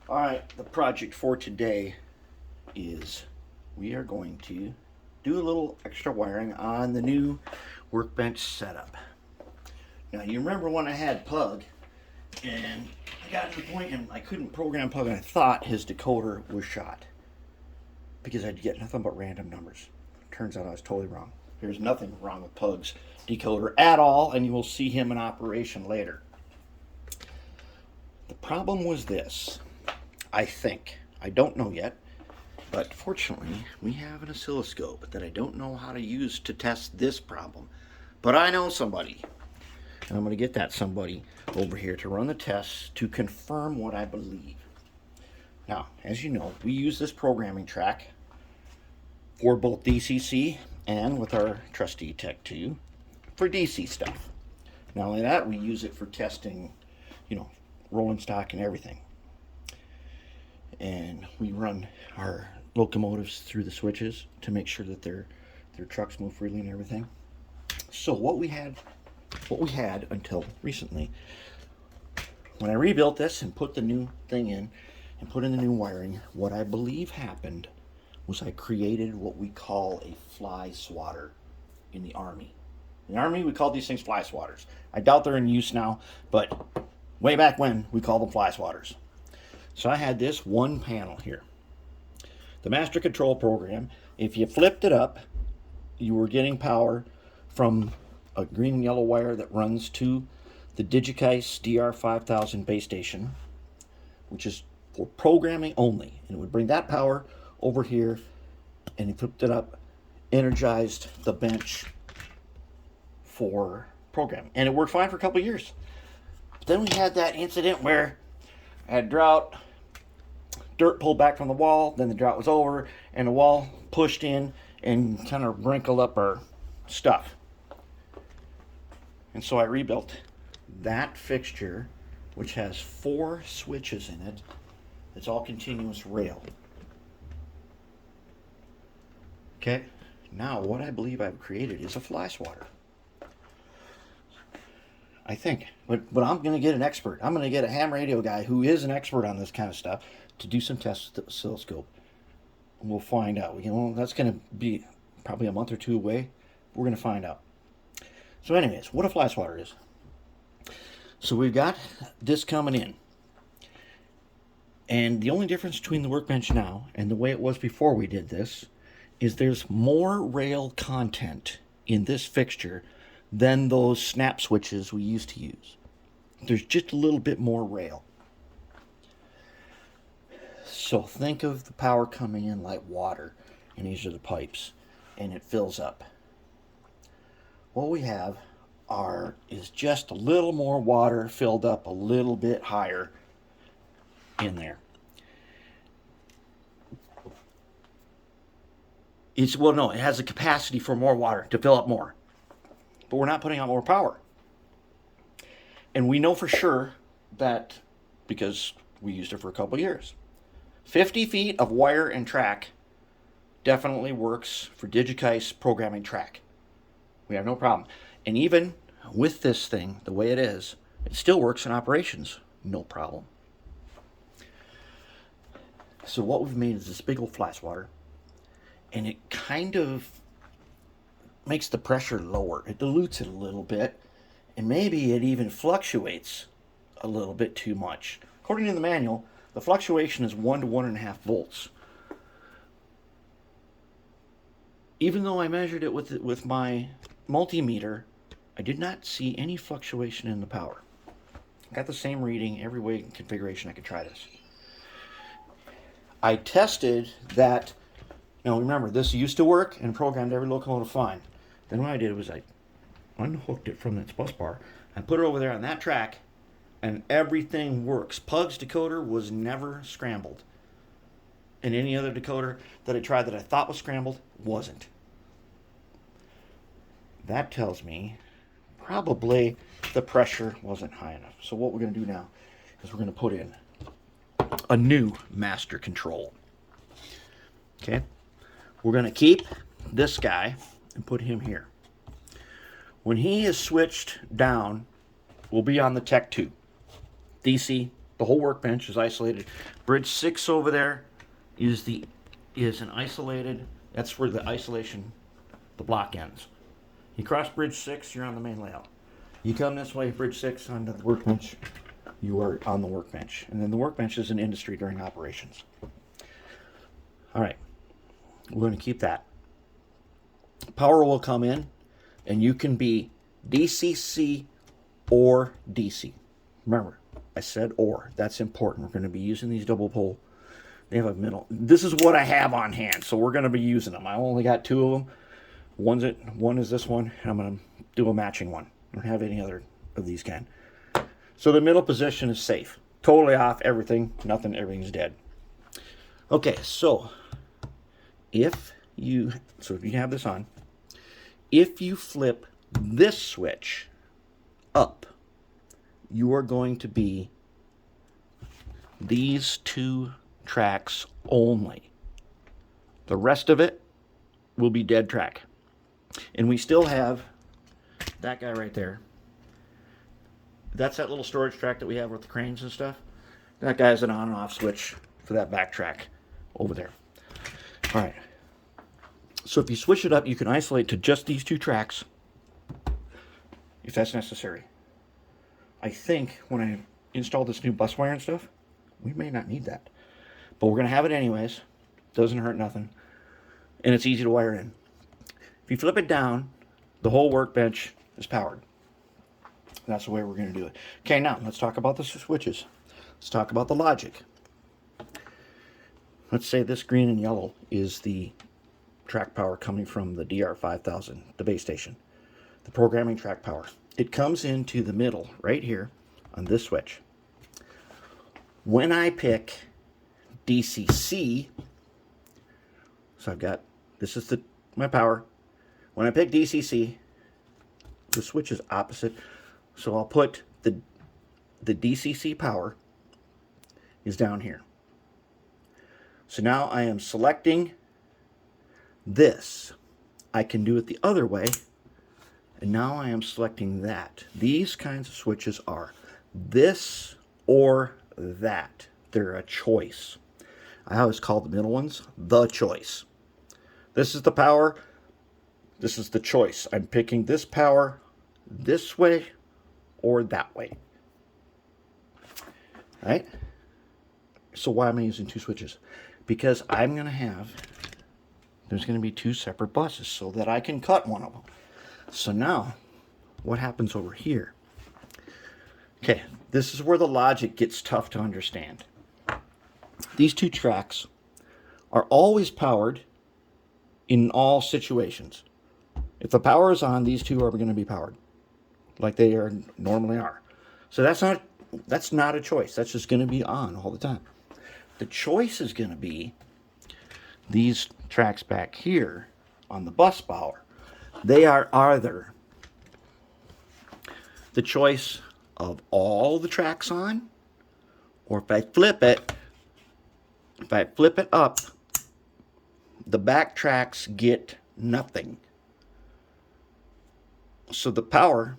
All right, the project for today is we are going to do a little extra wiring on the new Workbench setup. Now, you remember when I had Pug and I got to the point and I couldn't program Pug and I thought his decoder was shot because I'd get nothing but random numbers. Turns out I was totally wrong. There's nothing wrong with Pug's decoder at all, and you will see him in operation later. The problem was this. I think. I don't know yet, but fortunately, we have an oscilloscope that I don't know how to use to test this problem. But I know somebody, and I'm going to get that somebody over here to run the tests to confirm what I believe. Now, as you know, we use this programming track for both DCC and with our trusty Tech 2 for DC stuff. Not only that, we use it for testing, rolling stock and everything. And we run our locomotives through the switches to make sure that their trucks move freely and everything. So what we had until recently, when I rebuilt this and put the new thing in and put in the new wiring, what I believe happened was I created what we call a Flyswatter in the Army. In the Army, we called these things Flyswatters. I doubt they're in use now, but way back when, we called them Flyswatters. So I had this one panel here. The master control program, if you flipped it up, you were getting power from a green and yellow wire that runs to the Digikeijs DR5000 base station, which is for programming only. And it would bring that power over here, and you flipped it up, energized the bench for programming. And it worked fine for a couple of years. But then we had that incident where I had drought, dirt pulled back from the wall, then the drought was over, and the wall pushed in and kind of wrinkled up our stuff. And so I rebuilt that fixture, which has 4 switches in it. It's all continuous rail. Okay, now what I believe I've created is a Flyswatter. I think, but I'm going to get an expert. I'm going to get a ham radio guy who is an expert on this kind of stuff to do some tests with the oscilloscope. We'll find out. That's going to be probably a month or two away. We're going to find out. So anyways, what a Flyswatter is. So we've got this coming in. And the only difference between the Workbench now and the way it was before we did this is there's more rail content in this fixture than those snap switches we used to use. There's just a little bit more rail. So think of the power coming in like water, and these are the pipes, and it fills up. What we have is just a little more water filled up a little bit higher in there. It has a capacity for more water to fill up more. But we're not putting out more power. And we know for sure that because we used it for a couple years. 50 feet of wire and track definitely works for Digikeijs programming track. We have no problem. And even with this thing, the way it is, it still works in operations. No problem. So what we've made is this big old Flyswatter. And it kind of makes the pressure lower. It dilutes it a little bit. And maybe it even fluctuates a little bit too much. According to the manual, the fluctuation is 1 to 1.5 volts. Even though I measured it with my multimeter, I did not see any fluctuation in the power. I got the same reading every way and configuration I could try this. I tested that. Now remember, this used to work and programmed every locomotive fine. Then what I did was I unhooked it from its bus bar and put it over there on that track, and everything works. Pug's decoder was never scrambled. And any other decoder that I tried that I thought was scrambled wasn't. That tells me probably the pressure wasn't high enough. So what we're going to do now is we're going to put in a new master control. Okay? We're going to keep this guy and put him here. When he is switched down, we'll be on the Tech 2. DC, The whole workbench is isolated. Bridge 6 over there is an isolated. That's where the isolation, the block ends. You cross bridge 6, you're on the main layout. You come this way, bridge 6 onto the workbench, you are on the workbench. And then the workbench is an industry during operations. All right, we're going to keep that. Power will come in, and you can be DCC or DC. Remember, I said or. That's important. We're going to be using these double pole. They have a middle. This is what I have on hand, so we're going to be using them. I only got 2 of them. One is this one, and I'm going to do a matching one. I don't have any other of these kind. So the middle position is safe. Totally off, everything, nothing, everything's dead. Okay, so if you have this on, if you flip this switch up, you are going to be these 2 tracks only. The rest of it will be dead track. And we still have that guy right there. That's that little storage track that we have with the cranes and stuff. That guy's an on and off switch for that back track over there. All right. So if you switch it up, you can isolate to just these 2 tracks if that's necessary. I think when I install this new bus wire and stuff, we may not need that. But we're going to have it anyways. Doesn't hurt nothing. And it's easy to wire in. If you flip it down, the whole workbench is powered. That's the way we're going to do it. Okay, now let's talk about the switches. Let's talk about the logic. Let's say this green and yellow is the track power coming from the DR5000, the base station. The programming track power. It comes into the middle right here on this switch. When I pick DCC, so I've got, this is my power. When I pick DCC, the switch is opposite. So I'll put the DCC power is down here. So now I am selecting this. I can do it the other way. And now I am selecting that. These kinds of switches are this or that. They're a choice. I always call the middle ones the choice. This is the power. This is the choice. I'm picking this power this way or that way. All right? So why am I using 2 switches? Because I'm going to have, there's going to be 2 separate buses so that I can cut one of them. So now, what happens over here? Okay, this is where the logic gets tough to understand. These 2 tracks are always powered in all situations. If the power is on, these 2 are going to be powered like they normally are. So that's not a choice. That's just going to be on all the time. The choice is going to be these tracks back here on the bus power. They are either the choice of all the tracks on, or if I flip it up, the back tracks get nothing. So the power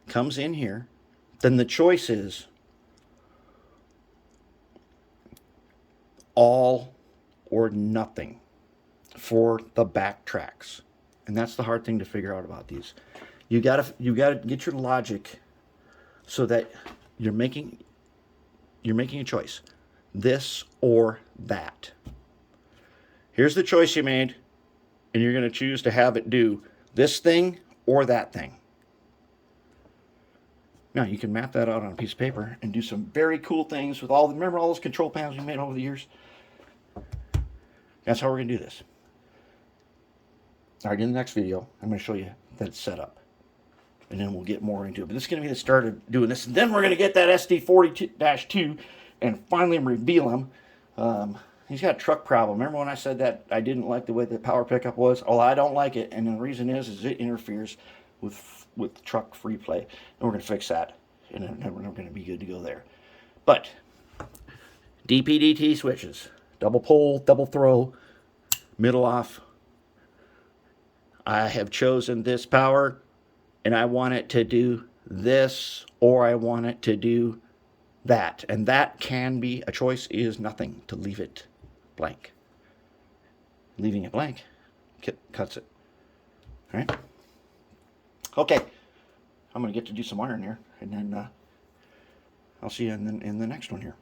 comes in here, then the choice is all or nothing for the back tracks. And that's the hard thing to figure out about these. You gotta get your logic so that you're making a choice. This or that. Here's the choice you made, and you're going to choose to have it do this thing or that thing. Now you can map that out on a piece of paper and do some very cool things with remember all those control panels you made over the years? That's how we're going to do this. All right, in the next video, I'm going to show you that it's set up. And then we'll get more into it. But this is going to be the start of doing this. And then we're going to get that SD40-2 and finally reveal him. He's got a truck problem. Remember when I said that I didn't like the way the power pickup was? Oh, I don't like it. And the reason is it interferes with truck free play. And we're going to fix that. And then we're going to be good to go there. But DPDT switches. Double pull, double throw, middle off. I have chosen this power, and I want it to do this, or I want it to do that. And that can be a choice, is nothing, to leave it blank. Leaving it blank cuts it. All right. Okay. I'm going to get to do some wiring here, and then I'll see you in the next one here.